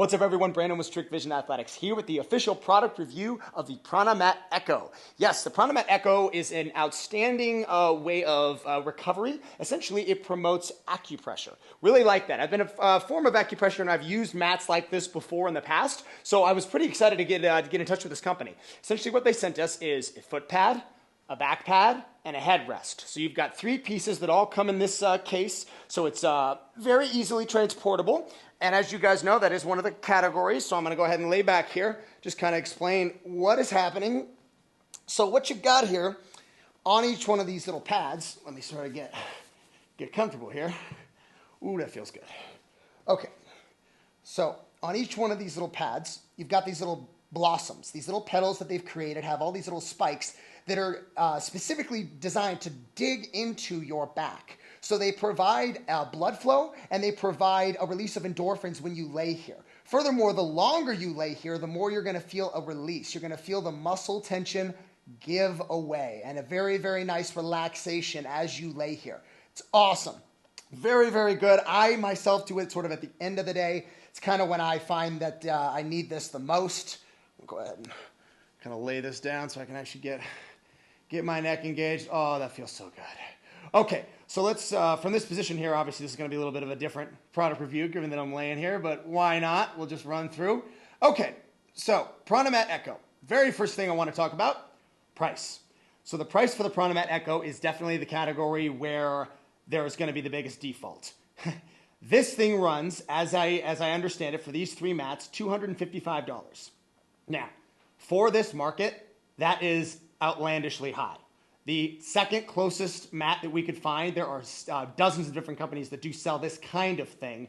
What's up everyone, Brandon with Strict Vision Athletics here with the official product review of the Pranamat Eco. Yes, the Pranamat Eco is an outstanding way of recovery. Essentially, it promotes acupressure. Really like that. I've been a form of acupressure and I've used mats like this before in the past, so I was pretty excited to get in touch with this company. Essentially what they sent us is a foot pad, a back pad, and a headrest. So you've got three pieces that all come in this case, so it's very easily transportable. And as you guys know, that is one of the categories, so I'm going to go ahead and lay back here, just kind of explain what is happening. So what you got here on each one of these little pads, let me sort of get comfortable here. Ooh, that feels good. Okay, so on each one of these little pads, you've got these little blossoms. These little petals that they've created have all these little spikes that are specifically designed to dig into your back. So they provide blood flow and they provide a release of endorphins when you lay here. Furthermore, the longer you lay here, the more you're going to feel a release. You're going to feel the muscle tension give away and a very, very nice relaxation as you lay here. It's awesome. Very, very good. I myself do it sort of at the end of the day. It's kind of when I find that I need this the most. I'll go ahead and kind of lay this down so I can actually get my neck engaged. Oh, that feels so good. Okay, so let's, from this position here, obviously this is going to be a little bit of a different product review given that I'm laying here, but why not? We'll just run through. Okay, so Pranamat Eco. Very first thing I want to talk about, price. So the price for the Pranamat Eco is definitely the category where there is going to be the biggest default. This thing runs, as I understand it, for these three mats, $255. Now, for this market, that is outlandishly high. The second closest mat that we could find, there are dozens of different companies that do sell this kind of thing.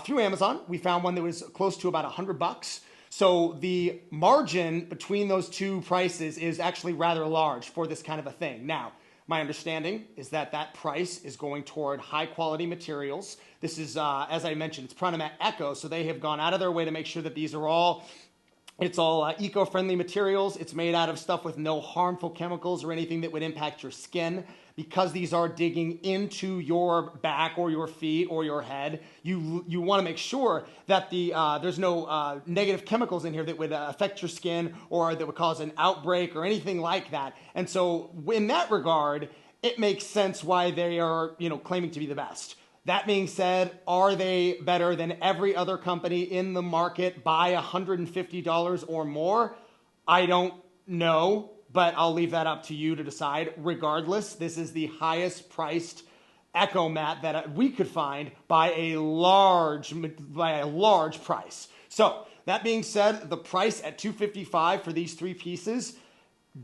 Through Amazon, we found one that was close to about $100. So the margin between those two prices is actually rather large for this kind of a thing. Now, my understanding is that that price is going toward high quality materials. This is, as I mentioned, it's Pranamat Eco, so they have gone out of their way to make sure that these are all eco-friendly materials. It's made out of stuff with no harmful chemicals or anything that would impact your skin. Because these are digging into your back or your feet or your head, you want to make sure that there's no negative chemicals in here that would affect your skin or that would cause an outbreak or anything like that. And so in that regard, it makes sense why they are, claiming to be the best. That being said, are they better than every other company in the market by $150 or more? I don't know, but I'll leave that up to you to decide. Regardless, this is the highest priced Eco mat that we could find by a large price. So that being said, the price at $255 for these three pieces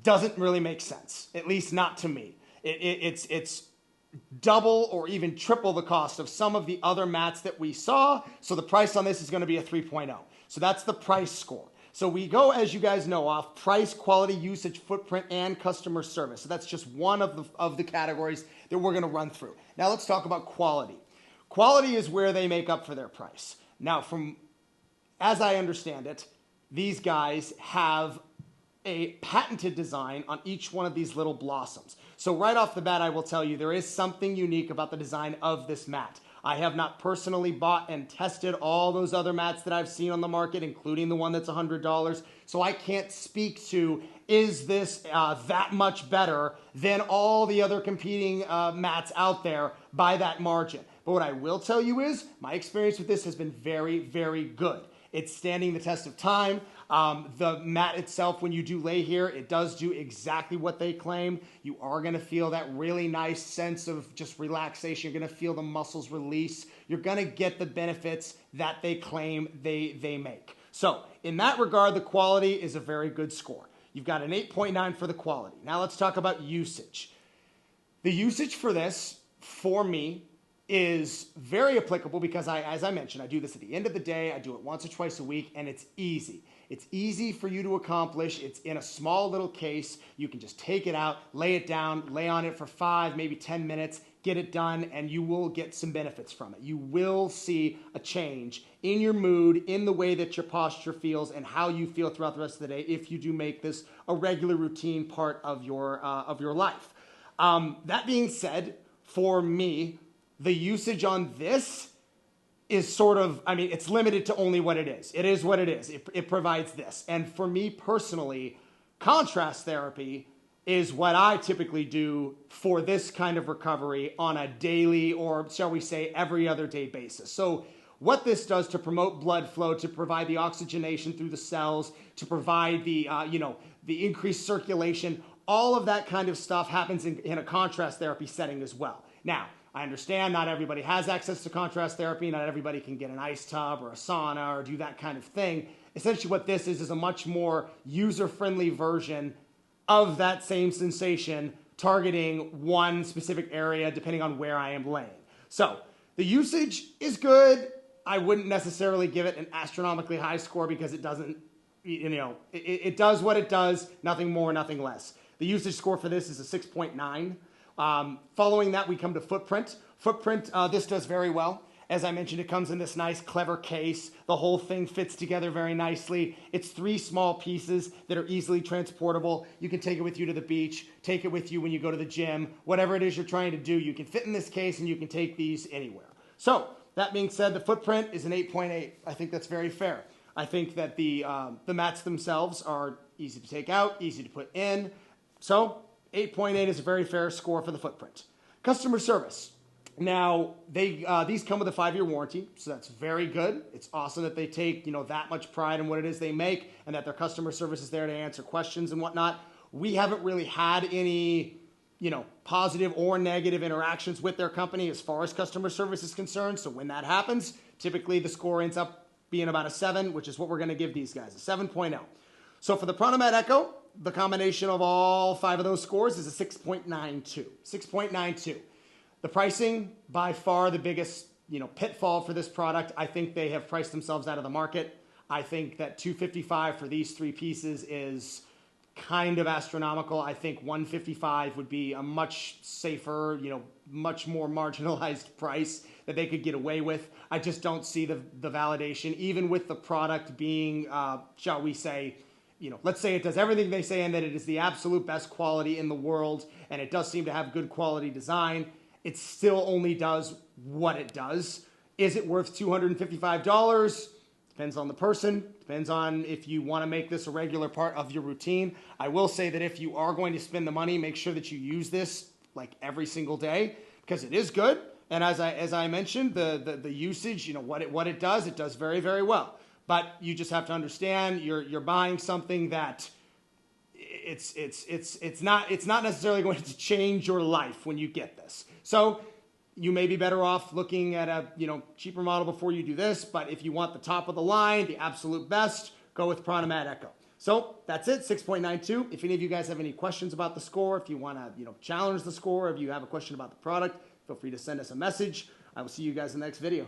doesn't really make sense, at least not to me. It's double or even triple the cost of some of the other mats that we saw. So the price on this is going to be a 3.0. So that's the price score. So we go, as you guys know, off price, quality, usage, footprint, and customer service. So that's just one of the categories that we're going to run through. Now let's talk about quality. Quality is where they make up for their price. Now, as I understand it, these guys have a patented design on each one of these little blossoms. So right off the bat, I will tell you there is something unique about the design of this mat. I have not personally bought and tested all those other mats that I've seen on the market, including the one that's $100. So I can't speak to, is this that much better than all the other competing mats out there by that margin? But what I will tell you is my experience with this has been very, very good. It's standing the test of time. The mat itself, when you do lay here, it does do exactly what they claim. You are going to feel that really nice sense of just relaxation. You're going to feel the muscles release. You're going to get the benefits that they claim they make. So in that regard, the quality is a very good score. You've got an 8.9 for the quality. Now let's talk about usage. The usage for this, for me, is very applicable because as I mentioned, I do this at the end of the day. I do it once or twice a week, and it's easy. It's easy for you to accomplish. It's in a small little case. You can just take it out, lay it down, lay on it for 5, maybe 10 minutes, get it done, and you will get some benefits from it. You will see a change in your mood, in the way that your posture feels, and how you feel throughout the rest of the day if you do make this a regular routine part of your life. That being said, for me, the usage on this is sort of, I mean, it's limited to only what it is. It is what it is. It provides this. And for me personally, contrast therapy is what I typically do for this kind of recovery on a daily, or shall we say every other day basis. So what this does to promote blood flow, to provide the oxygenation through the cells, to provide the, the increased circulation, all of that kind of stuff happens in a contrast therapy setting as well. Now, I understand not everybody has access to contrast therapy. Not everybody can get an ice tub or a sauna or do that kind of thing. Essentially what this is a much more user-friendly version of that same sensation, targeting one specific area depending on where I am laying. So the usage is good. I wouldn't necessarily give it an astronomically high score because it doesn't, it does what it does, nothing more, nothing less. The usage score for this is a 6.9. Following that, we come to footprint. Footprint, this does very well. As I mentioned, it comes in this nice, clever case. The whole thing fits together very nicely. It's 3 small pieces that are easily transportable. You can take it with you to the beach, take it with you when you go to the gym. Whatever it is you're trying to do, you can fit in this case and you can take these anywhere. So, that being said, the footprint is an 8.8. I think that's very fair. I think that the mats themselves are easy to take out, easy to put in. So, 8.8 is a very fair score for the footprint. Customer service. Now, these come with a 5-year warranty, so that's very good. It's awesome that they take, that much pride in what it is they make and that their customer service is there to answer questions and whatnot. We haven't really had any, positive or negative interactions with their company as far as customer service is concerned. So when that happens, typically the score ends up being about a 7, which is what we're going to give these guys, a 7.0. So for the Pranamat Eco, the combination of all 5 of those scores is a 6.92. 6.92. The pricing, by far the biggest, pitfall for this product. I think they have priced themselves out of the market. I think that $255 for these 3 pieces is kind of astronomical. I think $155 would be a much safer, much more marginalized price that they could get away with. I just don't see the validation, even with the product being, shall we say, let's say it does everything they say and that it is the absolute best quality in the world, and it does seem to have good quality design. It still only does what it does. Is it worth $255? Depends on the person. Depends on if you want to make this a regular part of your routine. I will say that if you are going to spend the money, make sure that you use this like every single day because it is good. And as I mentioned, the usage, what it does very, very well. But you just have to understand you're buying something that it's not necessarily going to change your life when you get this. So you may be better off looking at a cheaper model before you do this. But if you want the top of the line, the absolute best, go with Pranamat Eco. So that's it, 6.92. If any of you guys have any questions about the score, if you want to challenge the score, if you have a question about the product, feel free to send us a message. I will see you guys in the next video.